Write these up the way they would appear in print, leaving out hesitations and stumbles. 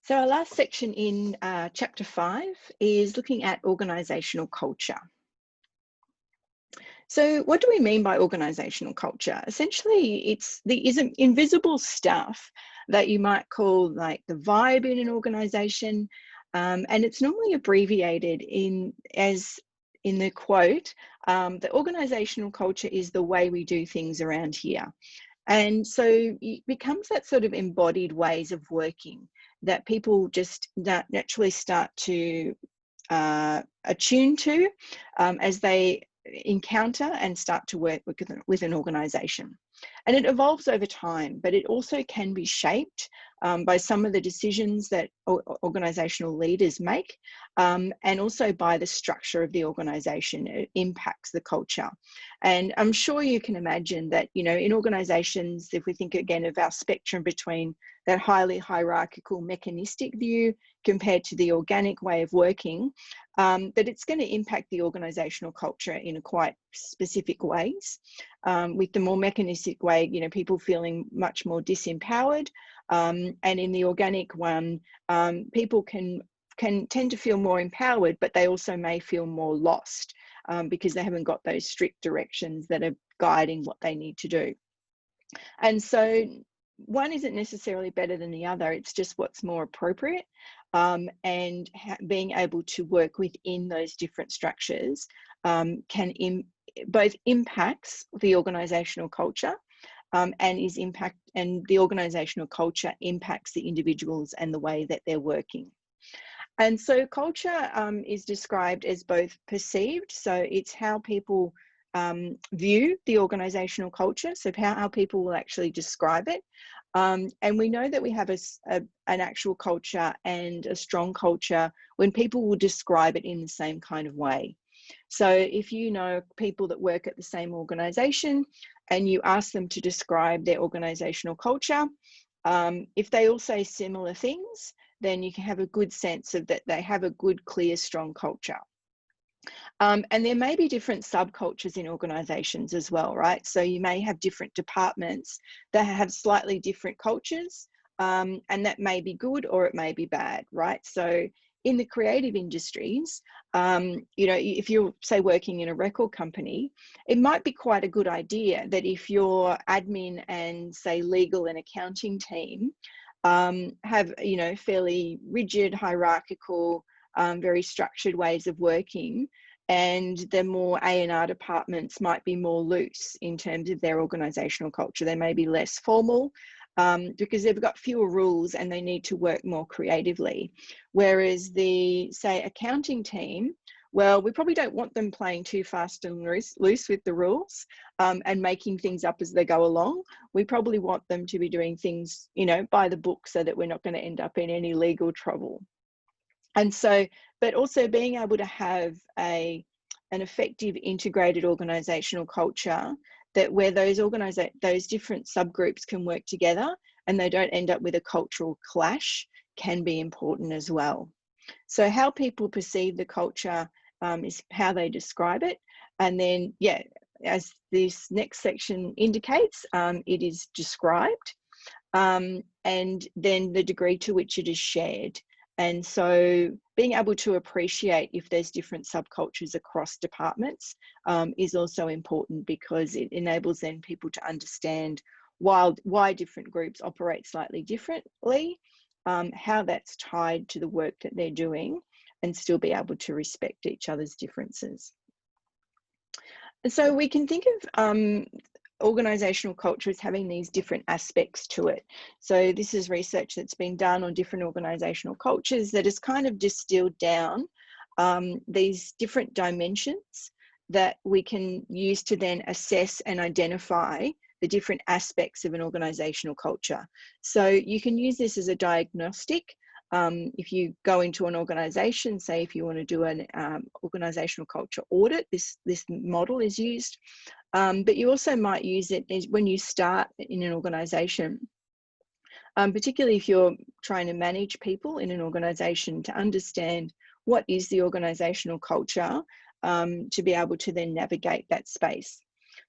So our last section in chapter 5 is looking at organisational culture. So what do we mean by organisational culture? Essentially, it's the invisible stuff that you might call like the vibe in an organisation, and it's normally abbreviated as in the quote, the organisational culture is the way we do things around here. And so it becomes that sort of embodied ways of working that people just naturally start to attune to as they encounter and start to work with an organisation. And it evolves over time, but it also can be shaped by some of the decisions that organisational leaders make, and also by the structure of the organisation. It impacts the culture. And I'm sure you can imagine that, you know, in organisations, if we think again of our spectrum between that highly hierarchical mechanistic view compared to the organic way of working, that it's going to impact the organisational culture in quite specific ways. With the more mechanistic way, you know, people feeling much more disempowered, and in the organic one, people can tend to feel more empowered, but they also may feel more lost because they haven't got those strict directions that are guiding what they need to do. And so one isn't necessarily better than the other, it's just what's more appropriate. And being able to work within those different structures both impacts the organisational culture, and the organisational culture impacts the individuals and the way that they're working. And so culture is described as both perceived, so it's how people view the organisational culture, so how people will actually describe it. And we know that we have an actual culture and a strong culture when people will describe it in the same kind of way. So if you know people that work at the same organisation and you ask them to describe their organisational culture, if they all say similar things, then you can have a good sense of that they have a good, clear, strong culture. And there may be different subcultures in organisations as well, right? So you may have different departments that have slightly different cultures, and that may be good or it may be bad, right? So in the creative industries, you know, if you're, say, working in a record company, it might be quite a good idea that if your admin and, say, legal and accounting team have, you know, fairly rigid, hierarchical, very structured ways of working, and the more A&R departments might be more loose in terms of their organisational culture. They may be less formal because they've got fewer rules and they need to work more creatively. Whereas the, say, accounting team, well, we probably don't want them playing too fast and loose with the rules and making things up as they go along. We probably want them to be doing things, you know, by the book so that we're not going to end up in any legal trouble. And so, but also being able to have an effective integrated organisational culture that where those different subgroups can work together and they don't end up with a cultural clash can be important as well. So how people perceive the culture is how they describe it. And then, yeah, as this next section indicates, it is described, and then the degree to which it is shared. And so being able to appreciate if there's different subcultures across departments is also important because it enables then people to understand why different groups operate slightly differently, how that's tied to the work that they're doing, and still be able to respect each other's differences. And so we can think of organisational culture as having these different aspects to it. So this is research that's been done on different organisational cultures that has kind of distilled down these different dimensions that we can use to then assess and identify the different aspects of an organisational culture. So you can use this as a diagnostic. If you go into an organisation, say if you want to do an organisational culture audit, this model is used. But you also might use it when you start in an organisation, particularly if you're trying to manage people in an organisation, to understand what is the organisational culture to be able to then navigate that space.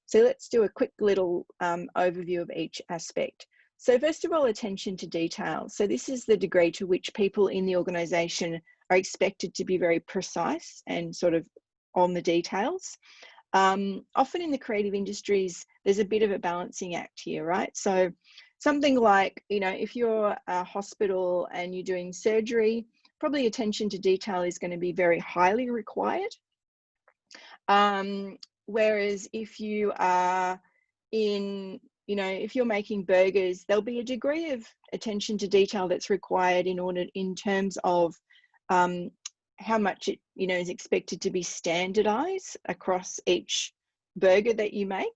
So let's do a quick little overview of each aspect. So first of all, attention to detail. So this is the degree to which people in the organisation are expected to be very precise and sort of on the details. Often in the creative industries, there's a bit of a balancing act here, right? So something like, you know, if you're a hospital and you're doing surgery, probably attention to detail is going to be very highly required. Whereas if you are in, you know, if you're making burgers, there'll be a degree of attention to detail that's required in terms of how much it, you know, is expected to be standardized across each burger that you make.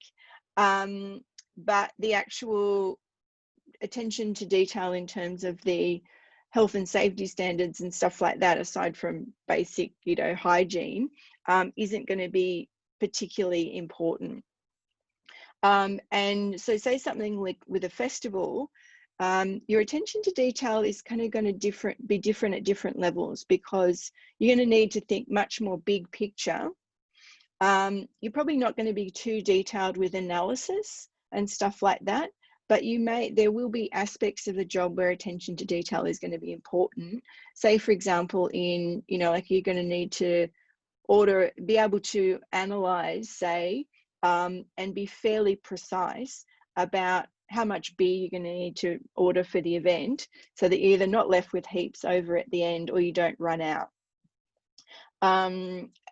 But the actual attention to detail in terms of the health and safety standards and stuff like that, aside from basic, you know, hygiene, isn't going to be particularly important. And so say something like with a festival, your attention to detail is kind of going to be different at different levels, because you're going to need to think much more big picture. You're probably not going to be too detailed with analysis and stuff like that, but there will be aspects of the job where attention to detail is going to be important. Say, for example, in, you know, like you're going to need to be able to analyze, say, and be fairly precise about how much beer you're going to need to order for the event, so that you're either not left with heaps over at the end or you don't run out.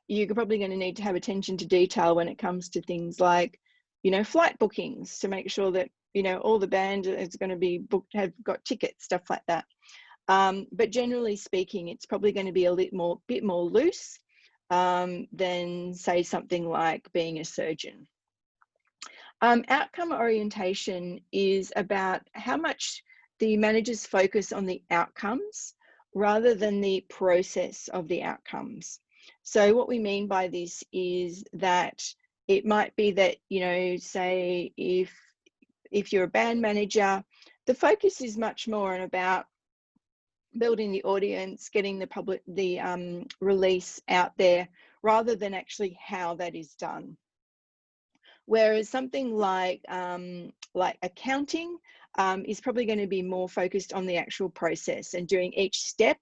You're probably going to need to have attention to detail when it comes to things like, you know, flight bookings, to make sure that, you know, all the band is going to be booked, have got tickets, stuff like that. But generally speaking, it's probably going to be a bit more loose than, say, something like being a surgeon. Outcome orientation is about how much the managers focus on the outcomes rather than the process of the outcomes. So what we mean by this is that it might be that, you know, say if you're a band manager, the focus is much more on about building the audience, getting the release out there, rather than actually how that is done. Whereas something like accounting is probably going to be more focused on the actual process and doing each step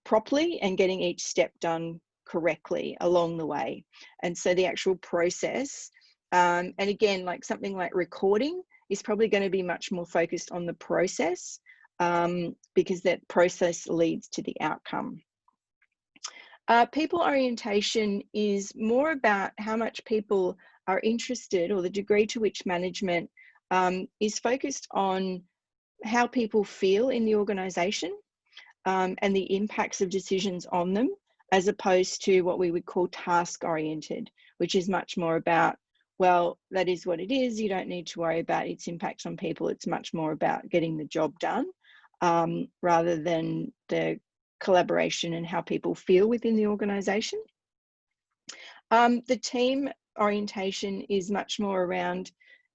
properly and getting each step done correctly along the way. And so the actual process, and again, like something like recording is probably going to be much more focused on the process, because that process leads to the outcome. People orientation is more about how much people are interested, or the degree to which management is focused on how people feel in the organisation and the impacts of decisions on them, as opposed to what we would call task oriented, which is much more about, well, that is what it is, you don't need to worry about its impacts on people. It's much more about getting the job done, rather than the collaboration and how people feel within the organisation. The team orientation is much more around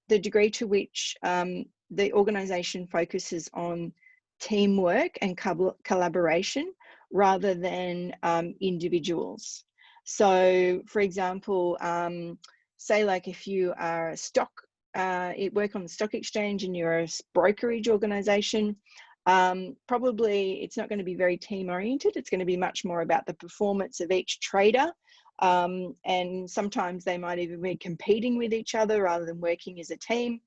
the degree to which the organisation focuses on teamwork and collaboration rather than individuals. So, for example, say like if you are work on the stock exchange and you're a brokerage organisation, probably it's not going to be very team oriented. It's going to be much more about the performance of each trader. And sometimes they might even be competing with each other rather than working as a team.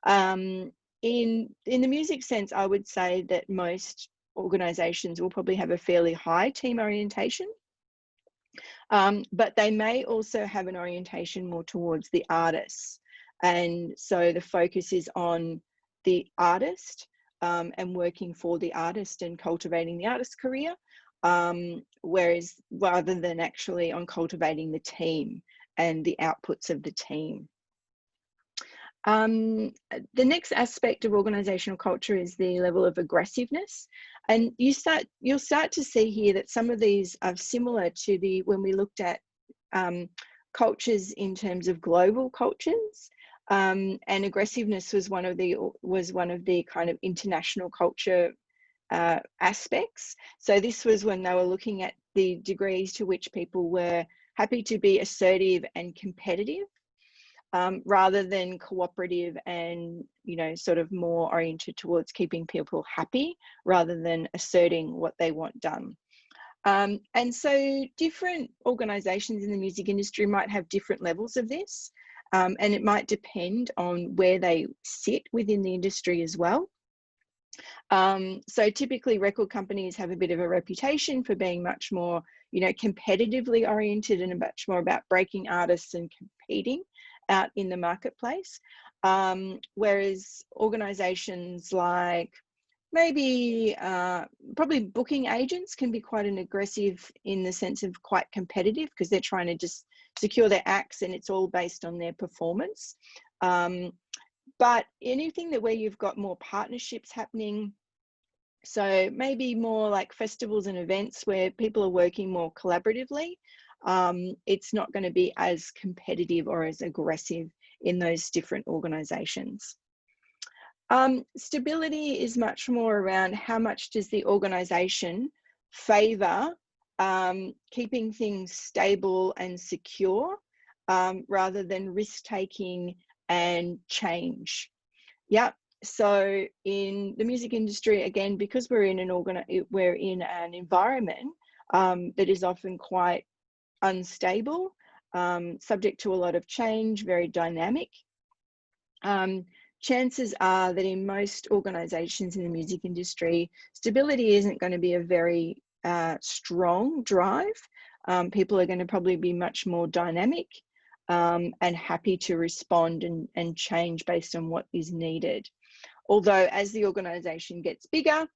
In the music sense, I would say that most organisations will probably have a fairly high team orientation, but they may also have an orientation more towards the artists. And so the focus is on the artist and working for the artist and cultivating the artist's career, whereas rather than actually on cultivating the team and the outputs of the team. The next aspect of organisational culture is the level of aggressiveness, and you'll start to see here that some of these are similar to when we looked at cultures in terms of global cultures, and aggressiveness was one of the kind of international culture aspects. So this was when they were looking at the degrees to which people were happy to be assertive and competitive. rather than cooperative and, sort of more oriented towards keeping people happy rather than asserting what they want done. And so different organisations in the music industry might have different levels of this, and it might depend on where they sit within the industry as well. So typically record companies have a bit of a reputation for being much more, competitively oriented and much more about breaking artists and competing out in the marketplace. Whereas organisations like maybe probably booking agents can be quite an aggressive in the sense of quite competitive because they're trying to just secure their acts and it's all based on their performance. But anything that where you've got more partnerships happening, so maybe more like festivals and events where people are working more collaboratively, it's not going to be as competitive or as aggressive in those different organisations. Stability is much more around how much does the organisation favour keeping things stable and secure rather than risk-taking and change. Yeah. So in the music industry, again, because we're in an environment that is often quite unstable, subject to a lot of change, very dynamic. Chances are that in most organisations in the music industry, stability isn't going to be a very strong drive. People are going to probably be much more dynamic and happy to respond and change based on what is needed. Although as the organisation gets bigger,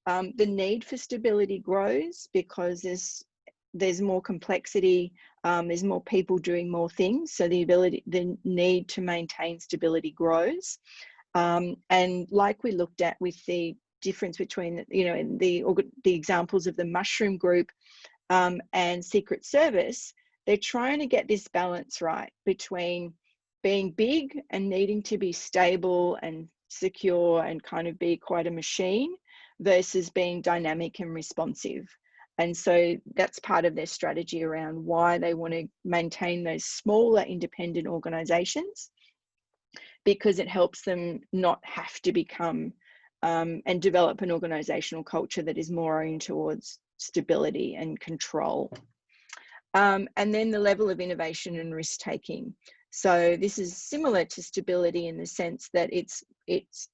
the need for stability grows because there's more complexity, there's more people doing more things, so the need to maintain stability grows. And like we looked at with the difference between, the examples of the Mushroom Group and Secret Service, they're trying to get this balance right between being big and needing to be stable and secure and kind of be quite a machine versus being dynamic and responsive. And so that's part of their strategy around why they want to maintain those smaller independent organizations, because it helps them not have to become and develop an organizational culture that is more oriented towards stability and control. And then the level of innovation and risk taking. So this is similar to stability in the sense that it's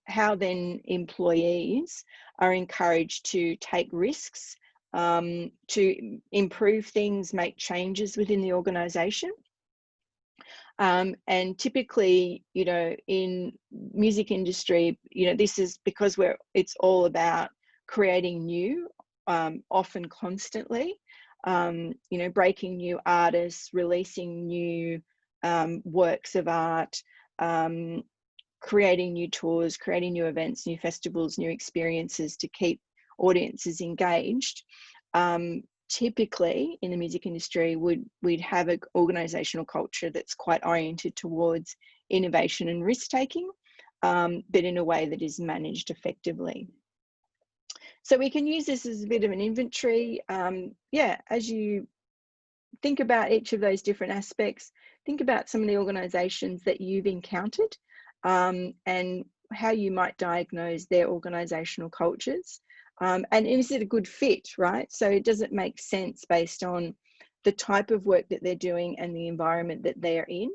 how then employees are encouraged to take risks, to improve things, make changes within the organization. And typically, in music industry, this is because it's all about creating new, often constantly, breaking new artists, releasing new works of art, creating new tours, creating new events, new festivals, new experiences to keep audiences engaged. Typically in the music industry, we'd have an organizational culture that's quite oriented towards innovation and risk-taking, but in a way that is managed effectively. So we can use this as a bit of an inventory. As you think about each of those different aspects, think about some of the organizations that you've encountered and how you might diagnose their organizational cultures. And is it a good fit, right? So does it make sense based on the type of work that they're doing and the environment that they're in?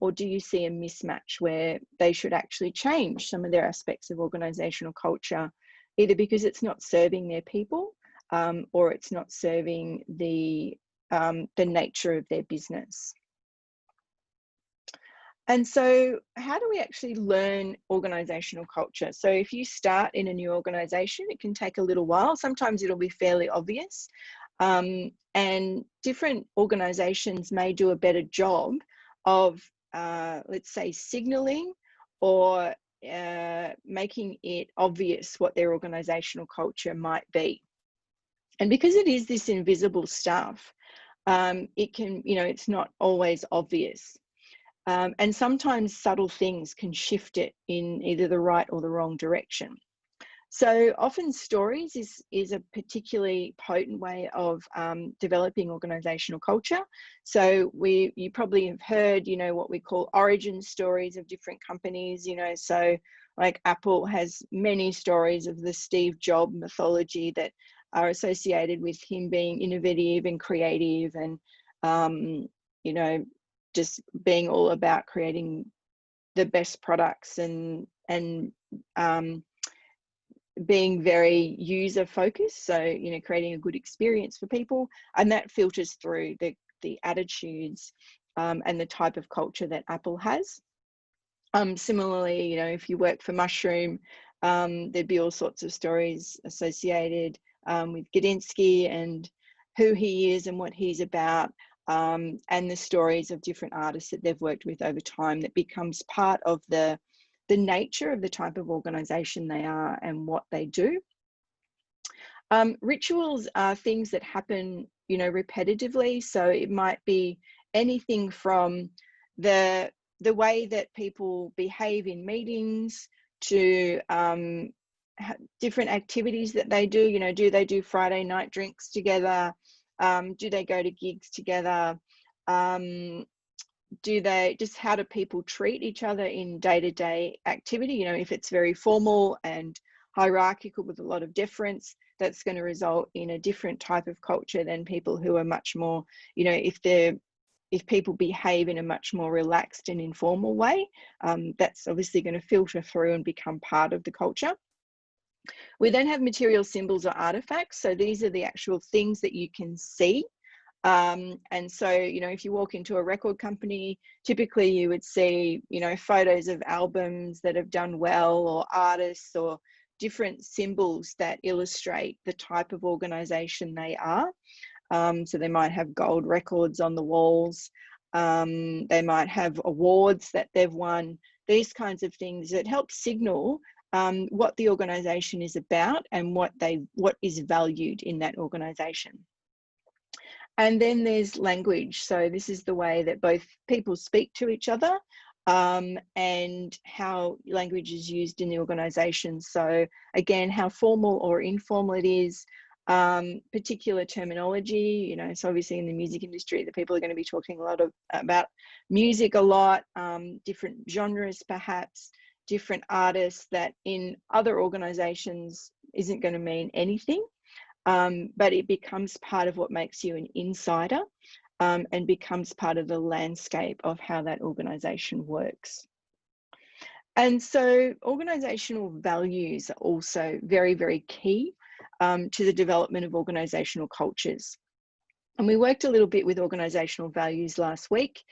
Or do you see a mismatch where they should actually change some of their aspects of organizational culture, either because it's not serving their people or it's not serving the nature of their business? And so how do we actually learn organizational culture? So if you start in a new organization, it can take a little while. Sometimes it'll be fairly obvious. And different organizations may do a better job of, let's say, signaling or making it obvious what their organizational culture might be. And because it is this invisible stuff, it can, it's not always obvious. And sometimes subtle things can shift it in either the right or the wrong direction. So often stories is a particularly potent way of developing organizational culture. So you probably have heard, you know, what we call origin stories of different companies, you know, so like Apple has many stories of the Steve Jobs mythology that are associated with him being innovative and creative and, you know, just being all about creating the best products and being very user focused, so you know, creating a good experience for people, and that filters through the attitudes and the type of culture that Apple has. Similarly, you know, if you work for Mushroom, there'd be all sorts of stories associated with Gadinsky and who he is and what he's about, and the stories of different artists that they've worked with over time, that becomes part of the nature of the type of organization they are and what they do. Rituals are things that happen, you know, repetitively. So it might be anything from the way that people behave in meetings to different activities that they do. You know, do they do Friday night drinks together? Do they go to gigs together? Do they just, how do people treat each other in day-to-day activity? You know, if it's very formal and hierarchical with a lot of deference, that's going to result in a different type of culture than people who are much more, you know, if people behave in a much more relaxed and informal way, that's obviously going to filter through and become part of the culture. We then have material symbols or artifacts. So these are the actual things that you can see. And so, you know, if you walk into a record company, typically you would see, you know, photos of albums that have done well, or artists, or different symbols that illustrate the type of organization they are. So they might have gold records on the walls. They might have awards that they've won, these kinds of things that help signal what the organization is about and what is valued in that organization. And then there's language. So this is the way that both people speak to each other and how language is used in the organization. So again, how formal or informal it is, particular terminology, you know, so obviously in the music industry, the people are going to be talking a lot about music a lot, different genres perhaps, different artists that in other organizations isn't going to mean anything. But it becomes part of what makes you an insider and becomes part of the landscape of how that organization works. And so organizational values are also very, very key to the development of organizational cultures. And we worked a little bit with organizational values last week.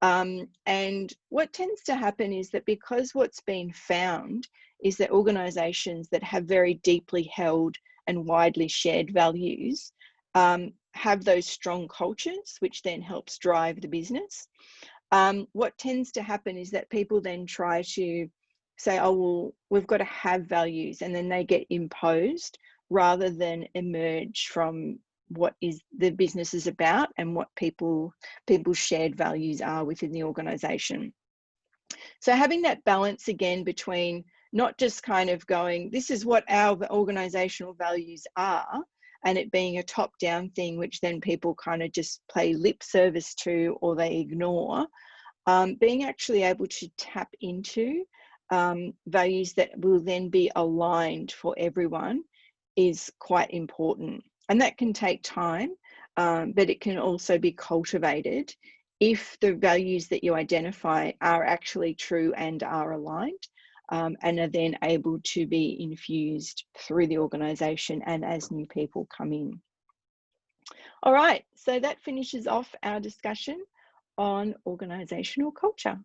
And what tends to happen is that because what's been found is that organizations that have very deeply held and widely shared values have those strong cultures, which then helps drive the business. What tends to happen is that people then try to say, oh, well, we've got to have values, and then they get imposed rather than emerge from what is the business is about and what people's shared values are within the organization. So having that balance again between not just kind of going, this is what our organizational values are, and it being a top-down thing, which then people kind of just play lip service to or they ignore, being actually able to tap into values that will then be aligned for everyone is quite important. And that can take time, but it can also be cultivated if the values that you identify are actually true and are aligned, and are then able to be infused through the organisation and as new people come in. All right, so that finishes off our discussion on organisational culture.